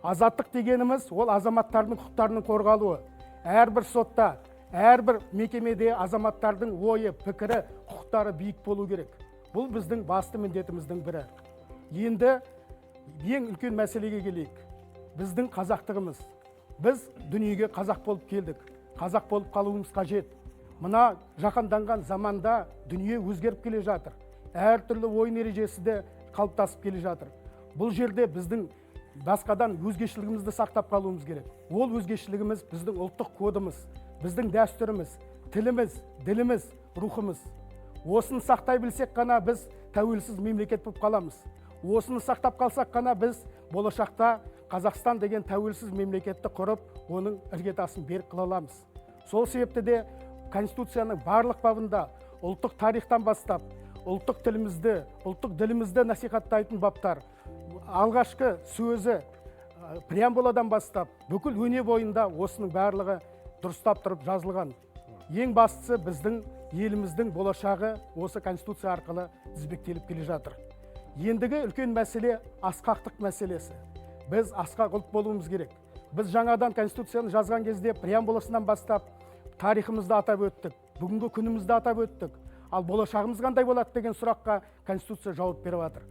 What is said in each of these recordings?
Азаттық дегеніміз ол азаматтардың құқықтарының қорғалуы. Әрбір сотта, әрбір мекемеде азаматтардың ойы, пікірі, құқықтары биік болу керек. Бұл біздің басты міндетіміздің бірі. Енді ең үлкен мәселеге келейік. Біздің қазақтығымыз. Біз дүниеге қазақ болып келдік. Қазақ болып қалуымыз қажет. Мына жаһанданған заманда дүние өзгеріп келе жатыр. Әртүрлі ойын ережесі де қалыптасып келе жатыр. Бұл жерде біздің басқадан өзгешілігімізді сақтап қалуымыз керек. Ол өзгешілігіміз біздің ұлттық кодымыз, біздің дәстүріміз, тіліміз, діліміз, рухымыз. Осыны сақтай білсек қана біз тәуелсіз мемлекет болып қаламыз. Осыны сақтап қалсақ қана біз болашақта Қазақстан деген тәуелсіз мемлекетті құрып, оның іргетасын берік қыла аламыз. Сол себепті де Конституцияның барлық бабында ұлттық тарихтан бастап, ұлттық тілімізді, ұлттық ділімізді насихаттайтын баптар, алғашқы сөзі преамбуладан бастап, бүкіл өне бойында осының барлығы дұрыстап тұрып жазылған. Ең бастысы біздің еліміздің болашағы осы Конституция арқылы тізбектеліп келе жатыр. Ендігі үлкен мәселе асқақтық мәселесі. Біз асқақ ұлт болуымыз керек. Біз жаңадан Конституцияны жазған кезде преамбуласынан бастап тарихымызды атап өттік, бүгінгі күнімізді атап өттік. Ал болашағымыз қандай болады деген сұраққа Конституция жауап беріп жатыр.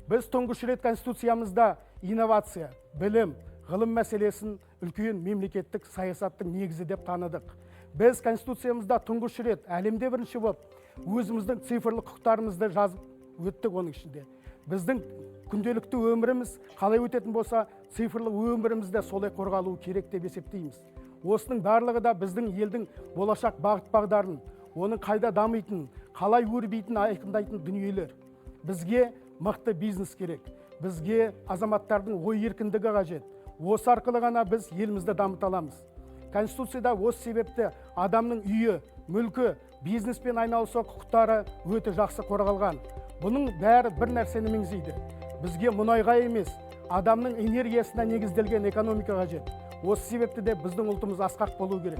Біз тұңғыш рет Конституциямызда инновация, білім, ғылым мәселесін үлкен мемлекеттік саясаттың негізі деп таныдық. Біз Конституциямызда тұңғыш рет әлемде бірінші болып, өзіміздің цифрлы құқықтарымызды жазып өттік оның ішінде. Біздің күнделікті өміріміз қалай өтетін болса, цифрлы өмірімізде солай қорғалуы керек деп есептейміз. Осының барлығы да біздің елдің болашақ бағыт-бағдарын, оның қайда дамитын, қалай өрбейтін айқындайтын дүниелер. Бізге мықты бизнес керек. Бізге азаматтардың ой еркіндігі қажет. Осы арқылы ғана біз елімізді дамыта аламыз. Конституцияда осы себепті адамның үйі, мүлкі, бизнеспен айналысу құқықтары өте жақсы қорғалған. Бұның бәрі бір нәрсені меңзейді. Бізге мұнайға емес, адамның энергиясына негізделген экономика қажет. Осы себепті де біздің ұлтымыз асқақ болу керек.